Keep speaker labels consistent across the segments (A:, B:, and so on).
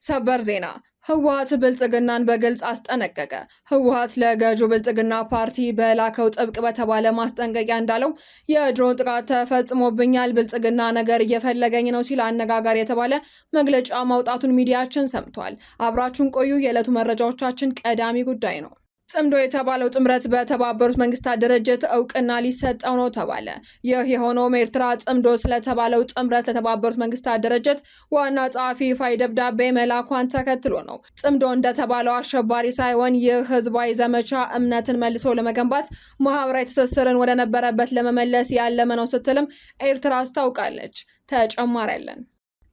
A: ሰበር ዜና ህወሓት ብልጽግናን በግልጽ አስጠነቀቀ። ህወሓት ለገዢው ብልጽግና ፓርቲ በላከው ጥብቅ በተባለ ማስጠንቀቂያ እንዳለው የድሮን ጥቃት ተፈጽሞብኛል፣ ብልጽግና ነገር እየፈለገኝ ነው ሲል አነጋጋሪ የተባለ መግለጫ ማውጣቱን ሚዲያችን ሰምቷል። አብራችሁን ቆዩ። የዕለቱ መረጃዎቻችን ቀዳሚ ጉዳይ ነው። ጽምዶ የተባለው ጥምረት በተባበሩት መንግስታት ድርጅት እውቅና ሊሰጠው ነው ተባለ። ይህ የሆነውም ኤርትራ ጽምዶ ስለተባለው ጥምረት ለተባበሩት መንግስታት ድርጅት ዋና ጸሐፊ ይፋዊ ደብዳቤ መላኳን ተከትሎ ነው። ጽምዶ እንደተባለው አሸባሪ ሳይሆን ይህ ህዝባዊ ዘመቻ እምነትን መልሶ ለመገንባት፣ ማህበራዊ ትስስርን ወደ ነበረበት ለመመለስ ያለመ ነው ስትልም ኤርትራ አስታውቃለች። ተጨማሪ ያለን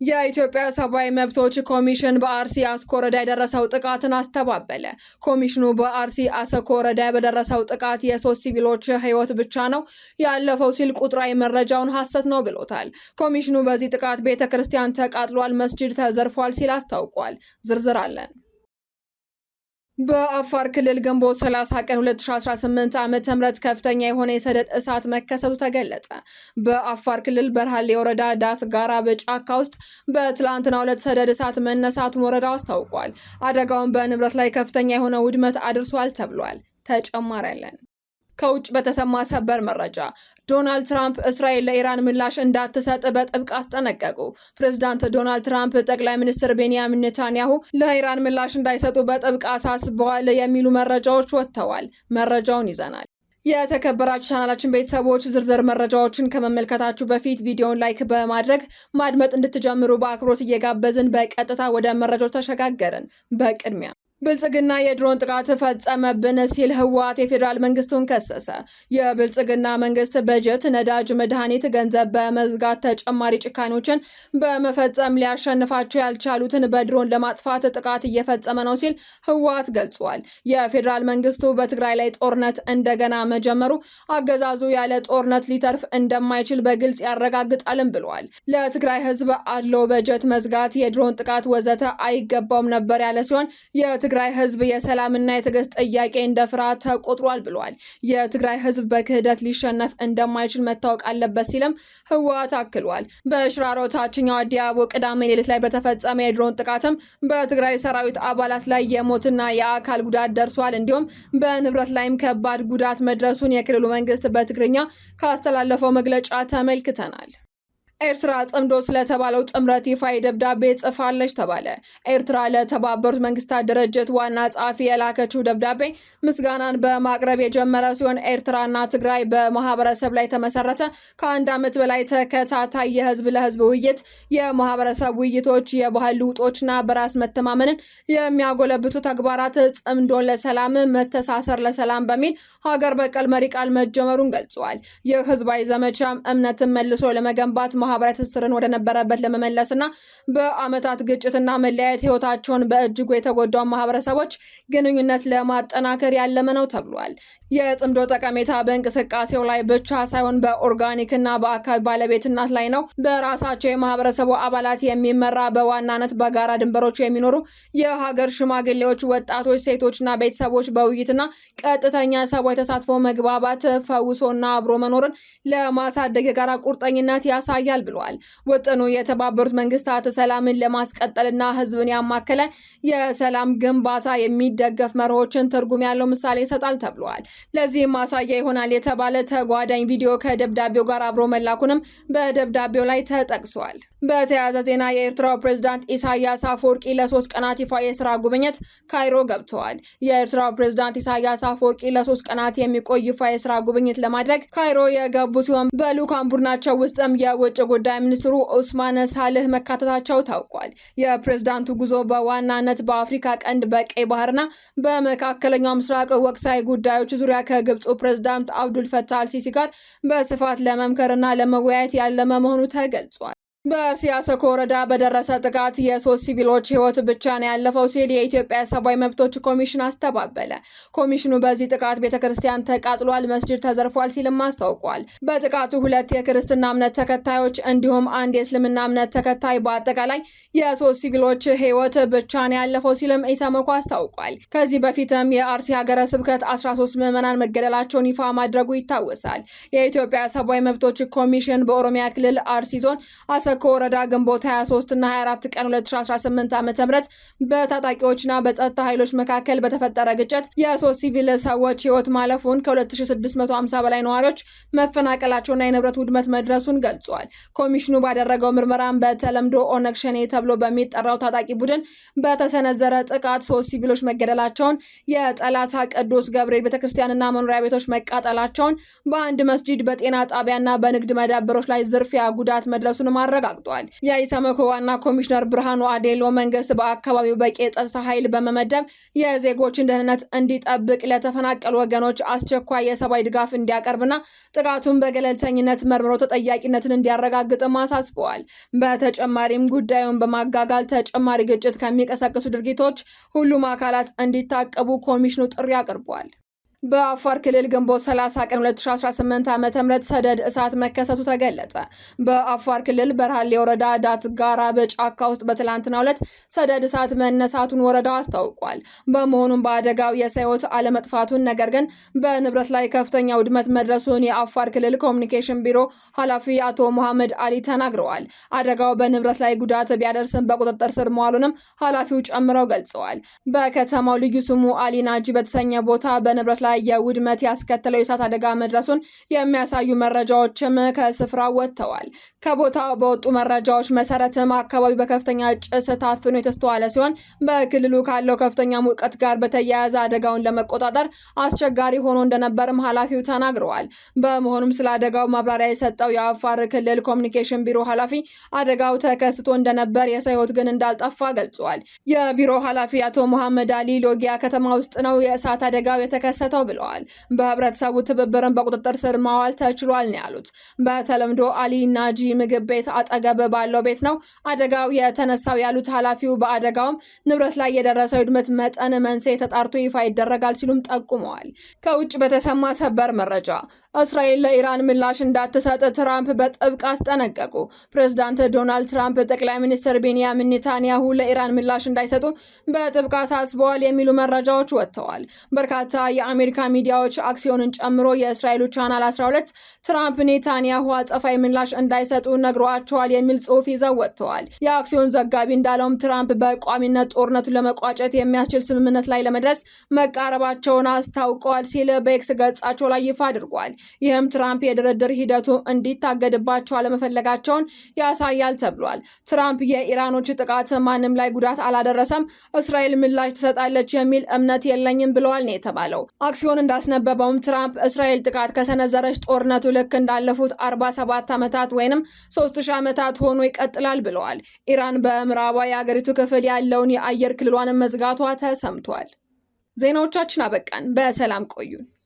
A: የኢትዮጵያ ሰብአዊ መብቶች ኮሚሽን በአርሲ አስኮ ወረዳ የደረሰው ጥቃትን አስተባበለ። ኮሚሽኑ በአርሲ አሰኮ ወረዳ በደረሰው ጥቃት የሶስት ሲቪሎች ህይወት ብቻ ነው ያለፈው ሲል ቁጥራዊ መረጃውን ሐሰት ነው ብሎታል። ኮሚሽኑ በዚህ ጥቃት ቤተክርስቲያን ተቃጥሏል፣ መስጂድ ተዘርፏል ሲል አስታውቋል። ዝርዝር አለን። በአፋር ክልል ግንቦት 30 ቀን 2018 ዓ.ም ከፍተኛ የሆነ የሰደድ እሳት መከሰቱ ተገለጸ። በአፋር ክልል በርሃሌ ወረዳ ዳት ጋራ በጫካ ውስጥ በትላንትናው ዕለት ሰደድ እሳት መነሳቱን ወረዳው አስታውቋል። አደጋውን በንብረት ላይ ከፍተኛ የሆነ ውድመት አድርሷል ተብሏል። ተጨማሪ ያለን ከውጭ በተሰማ ሰበር መረጃ ዶናልድ ትራምፕ እስራኤል ለኢራን ምላሽ እንዳትሰጥ በጥብቅ አስጠነቀቁ። ፕሬዝዳንት ዶናልድ ትራምፕ ጠቅላይ ሚኒስትር ቤንያሚን ኔታንያሁ ለኢራን ምላሽ እንዳይሰጡ በጥብቅ አሳስበዋል የሚሉ መረጃዎች ወጥተዋል። መረጃውን ይዘናል። የተከበራችሁ ቻናላችን ቤተሰቦች ዝርዝር መረጃዎችን ከመመልከታችሁ በፊት ቪዲዮውን ላይክ በማድረግ ማድመጥ እንድትጀምሩ በአክብሮት እየጋበዝን በቀጥታ ወደ መረጃዎች ተሸጋገርን። በቅድሚያ ብልጽግና የድሮን ጥቃት ፈጸመብን ሲል ህወሓት የፌዴራል መንግስቱን ከሰሰ። የብልጽግና መንግስት በጀት፣ ነዳጅ፣ መድኃኒት፣ ገንዘብ በመዝጋት ተጨማሪ ጭካኔዎችን በመፈጸም ሊያሸንፋቸው ያልቻሉትን በድሮን ለማጥፋት ጥቃት እየፈጸመ ነው ሲል ህወሓት ገልጿል። የፌዴራል መንግስቱ በትግራይ ላይ ጦርነት እንደገና መጀመሩ አገዛዙ ያለ ጦርነት ሊተርፍ እንደማይችል በግልጽ ያረጋግጣልም ብሏል። ለትግራይ ህዝብ አድሎ በጀት መዝጋት፣ የድሮን ጥቃት ወዘተ አይገባውም ነበር ያለ ሲሆን የትግራይ ህዝብ የሰላምና የትዕግስት ጥያቄ እንደ ፍርሃት ተቆጥሯል ብሏል። የትግራይ ህዝብ በክህደት ሊሸነፍ እንደማይችል መታወቅ አለበት ሲልም ህወሓት አክሏል። በሽራሮ ታችኛው አዲያቦ ቅዳሜ ሌሊት ላይ በተፈጸመ የድሮን ጥቃትም በትግራይ ሰራዊት አባላት ላይ የሞትና የአካል ጉዳት ደርሷል። እንዲሁም በንብረት ላይም ከባድ ጉዳት መድረሱን የክልሉ መንግስት በትግርኛ ካስተላለፈው መግለጫ ተመልክተናል። ኤርትራ ጽምዶ ስለተባለው ጥምረት ይፋዊ ደብዳቤ ጽፋለች ተባለ። ኤርትራ ለተባበሩት መንግስታት ድርጅት ዋና ጸሐፊ የላከችው ደብዳቤ ምስጋናን በማቅረብ የጀመረ ሲሆን ኤርትራና ትግራይ በማህበረሰብ ላይ ተመሰረተ ከአንድ ዓመት በላይ ተከታታይ የህዝብ ለህዝብ ውይይት፣ የማህበረሰብ ውይይቶች፣ የባህል ልውጦችና በራስ መተማመንን የሚያጎለብቱ ተግባራት ጽምዶን ለሰላም መተሳሰር ለሰላም በሚል ሀገር በቀል መሪ ቃል መጀመሩን ገልጿል። ይህ ህዝባዊ ዘመቻም እምነትን መልሶ ለመገንባት ማህበራዊ ትስስርን ወደ ነበረበት ለመመለስና በአመታት ግጭትና መለያየት ህይወታቸውን በእጅጉ የተጎዳው ማህበረሰቦች ግንኙነት ለማጠናከር ያለመ ነው ተብሏል። የጽምዶ ጠቀሜታ በእንቅስቃሴው ላይ ብቻ ሳይሆን በኦርጋኒክና በአካባቢ ባለቤትነት ላይ ነው። በራሳቸው የማህበረሰቡ አባላት የሚመራ በዋናነት በጋራ ድንበሮች የሚኖሩ የሀገር ሽማግሌዎች፣ ወጣቶች፣ ሴቶችና ቤተሰቦች በውይይትና ቀጥተኛ ሰብአዊ ተሳትፎ መግባባት ፈውሶና አብሮ መኖርን ለማሳደግ የጋራ ቁርጠኝነት ያሳያል ብሏል። ውጥኑ የተባበሩት መንግስታት ሰላምን ለማስቀጠልና ህዝብን ያማከለ የሰላም ግንባታ የሚደገፍ መርሆችን ትርጉም ያለው ምሳሌ ይሰጣል ተብሏል። ለዚህም ማሳያ ይሆናል የተባለ ተጓዳኝ ቪዲዮ ከደብዳቤው ጋር አብሮ መላኩንም በደብዳቤው ላይ ተጠቅሷል። በተያያዘ ዜና የኤርትራው ፕሬዝዳንት ኢሳያስ አፈወርቂ ለ3 ቀናት ይፋ የስራ ጉብኝት ካይሮ ገብተዋል። የኤርትራው ፕሬዝዳንት ኢሳያስ አፈወርቂ ለ3 ቀናት የሚቆይ ይፋ የስራ ጉብኝት ለማድረግ ካይሮ የገቡ ሲሆን በልዑካን ቡድናቸው ውስጥም የውጭ ጉዳይ ሚኒስትሩ ኡስማን ሳልህ መካተታቸው ታውቋል። የፕሬዝዳንቱ ጉዞ በዋናነት በአፍሪካ ቀንድ፣ በቀይ ባህርና በመካከለኛው ምስራቅ ወቅታዊ ጉዳዮች ዙሪያ ከግብፁ ፕሬዝዳንት አብዱል ፈታህ አልሲሲ ጋር በስፋት ለመምከርና ለመወያየት ያለመ መሆኑ ተገልጿል። በአርሲ አሰኮ ወረዳ በደረሰ ጥቃት የሶስት ሲቪሎች ህይወት ብቻ ነው ያለፈው ሲል የኢትዮጵያ ሰብአዊ መብቶች ኮሚሽን አስተባበለ። ኮሚሽኑ በዚህ ጥቃት ቤተክርስቲያን ተቃጥሏል፣ መስጂድ ተዘርፏል ሲልም አስታውቋል። በጥቃቱ 2 የክርስትና እምነት ተከታዮች እንዲሁም 1 የእስልምና እምነት ተከታይ በአጠቃላይ የሶስት ሲቪሎች ህይወት ብቻ ነው ያለፈው ሲልም ኢሰመኮ አስታውቋል። ከዚህ በፊትም የአርሲ ሀገረ ስብከት 13 ምዕመናን መገደላቸውን ይፋ ማድረጉ ይታወሳል። የኢትዮጵያ ሰብአዊ መብቶች ኮሚሽን በኦሮሚያ ክልል አርሲ ዞን በአሰኮ ወረዳ ግንቦት 23 እና 24 ቀን 2018 ዓ.ም በታጣቂዎችና በጸጥታ ኃይሎች መካከል በተፈጠረ ግጭት የ3 ሲቪል ሰዎች ህይወት ማለፉን ከ2650 በላይ ነዋሪዎች መፈናቀላቸውና የንብረት ውድመት መድረሱን ገልጿል። ኮሚሽኑ ባደረገው ምርመራም በተለምዶ ኦነግ ሸኔ ተብሎ በሚጠራው ታጣቂ ቡድን በተሰነዘረ ጥቃት 3 ሲቪሎች መገደላቸውን፣ የጠላታ ቅዱስ ገብርኤል ቤተክርስቲያንና መኖሪያ ቤቶች መቃጠላቸውን፣ በአንድ መስጂድ በጤና ጣቢያና በንግድ መዳበሮች ላይ ዝርፊያ ጉዳት መድረሱንም አረጋግጧል። የኢሰመኮ ዋና ኮሚሽነር ብርሃኑ አዴሎ መንግስት በአካባቢው በቂ የጸጥታ ኃይል በመመደብ የዜጎችን ደህንነት እንዲጠብቅ፣ ለተፈናቀሉ ወገኖች አስቸኳይ የሰብአዊ ድጋፍ እንዲያቀርብና ጥቃቱን በገለልተኝነት መርምሮ ተጠያቂነትን እንዲያረጋግጥም አሳስበዋል። በተጨማሪም ጉዳዩን በማጋጋል ተጨማሪ ግጭት ከሚቀሰቅሱ ድርጊቶች ሁሉም አካላት እንዲታቀቡ ኮሚሽኑ ጥሪ አቅርቧል። በአፋር ክልል ግንቦት 30 ቀን 2018 ዓ.ም ሰደድ እሳት መከሰቱ ተገለጸ። በአፋር ክልል በርሃሌ ወረዳ ዳት ጋራ በጫካ ውስጥ በትላንትናው ዕለት ሰደድ እሳት መነሳቱን ወረዳው አስታውቋል። በመሆኑም በአደጋው የሰው ሕይወት አለመጥፋቱን፣ ነገር ግን በንብረት ላይ ከፍተኛ ውድመት መድረሱን የአፋር ክልል ኮሚኒኬሽን ቢሮ ኃላፊ አቶ መሐመድ አሊ ተናግረዋል። አደጋው በንብረት ላይ ጉዳት ቢያደርስም በቁጥጥር ስር መዋሉንም ኃላፊው ጨምረው ገልጸዋል። በከተማው ልዩ ስሙ አሊ ናጂ በተሰኘ ቦታ በንብረት ላይ የውድመት ያስከተለው የእሳት አደጋ መድረሱን የሚያሳዩ መረጃዎችም ከስፍራው ወጥተዋል። ከቦታው በወጡ መረጃዎች መሰረትም አካባቢው በከፍተኛ ጭስ ታፍኖ የተስተዋለ ሲሆን በክልሉ ካለው ከፍተኛ ሙቀት ጋር በተያያዘ አደጋውን ለመቆጣጠር አስቸጋሪ ሆኖ እንደነበርም ኃላፊው ተናግረዋል። በመሆኑም ስለ አደጋው ማብራሪያ የሰጠው የአፋር ክልል ኮሚኒኬሽን ቢሮ ኃላፊ አደጋው ተከስቶ እንደነበር፣ የሰው ሕይወት ግን እንዳልጠፋ ገልጿል። የቢሮ ኃላፊ አቶ መሐመድ አሊ ሎጊያ ከተማ ውስጥ ነው የእሳት አደጋው የተከሰተው ብለዋል። በህብረተሰቡ ትብብርን በቁጥጥር ስር ማዋል ተችሏል ነው ያሉት። በተለምዶ አሊ ናጂ ምግብ ቤት አጠገብ ባለው ቤት ነው አደጋው የተነሳው ያሉት ኃላፊው በአደጋውም ንብረት ላይ የደረሰው ውድመት መጠን መንስኤ ተጣርቶ ይፋ ይደረጋል ሲሉም ጠቁመዋል። ከውጭ በተሰማ ሰበር መረጃ እስራኤል ለኢራን ምላሽ እንዳትሰጥ ትራምፕ በጥብቅ አስጠነቀቁ። ፕሬዝዳንት ዶናልድ ትራምፕ ጠቅላይ ሚኒስትር ቤንያሚን ኔታንያሁ ለኢራን ምላሽ እንዳይሰጡ በጥብቅ አሳስበዋል የሚሉ መረጃዎች ወጥተዋል። በርካታ የአሜሪካ ሚዲያዎች አክሲዮንን ጨምሮ የእስራኤሉ ቻናል 12 ትራምፕ ኔታንያሁ አጸፋዊ ምላሽ እንዳይሰጡ ነግሯቸዋል የሚል ጽሑፍ ይዘው ወጥተዋል። የአክሲዮን ዘጋቢ እንዳለውም ትራምፕ በቋሚነት ጦርነቱን ለመቋጨት የሚያስችል ስምምነት ላይ ለመድረስ መቃረባቸውን አስታውቀዋል ሲል በኤክስ ገጻቸው ላይ ይፋ አድርጓል። ይህም ትራምፕ የድርድር ሂደቱ እንዲታገድባቸው አለመፈለጋቸውን ያሳያል ተብሏል። ትራምፕ የኢራኖች ጥቃት ማንም ላይ ጉዳት አላደረሰም፣ እስራኤል ምላሽ ትሰጣለች የሚል እምነት የለኝም ብለዋል ነው የተባለው። አክሲዮን እንዳስነበበውም ትራምፕ እስራኤል ጥቃት ከሰነዘረች ጦርነቱ ልክ እንዳለፉት 47 ዓመታት ወይንም 3000 ዓመታት ሆኖ ይቀጥላል ብለዋል። ኢራን በምዕራባዊ የአገሪቱ ክፍል ያለውን የአየር ክልሏን መዝጋቷ ተሰምቷል። ዜናዎቻችን አበቃን። በሰላም ቆዩን።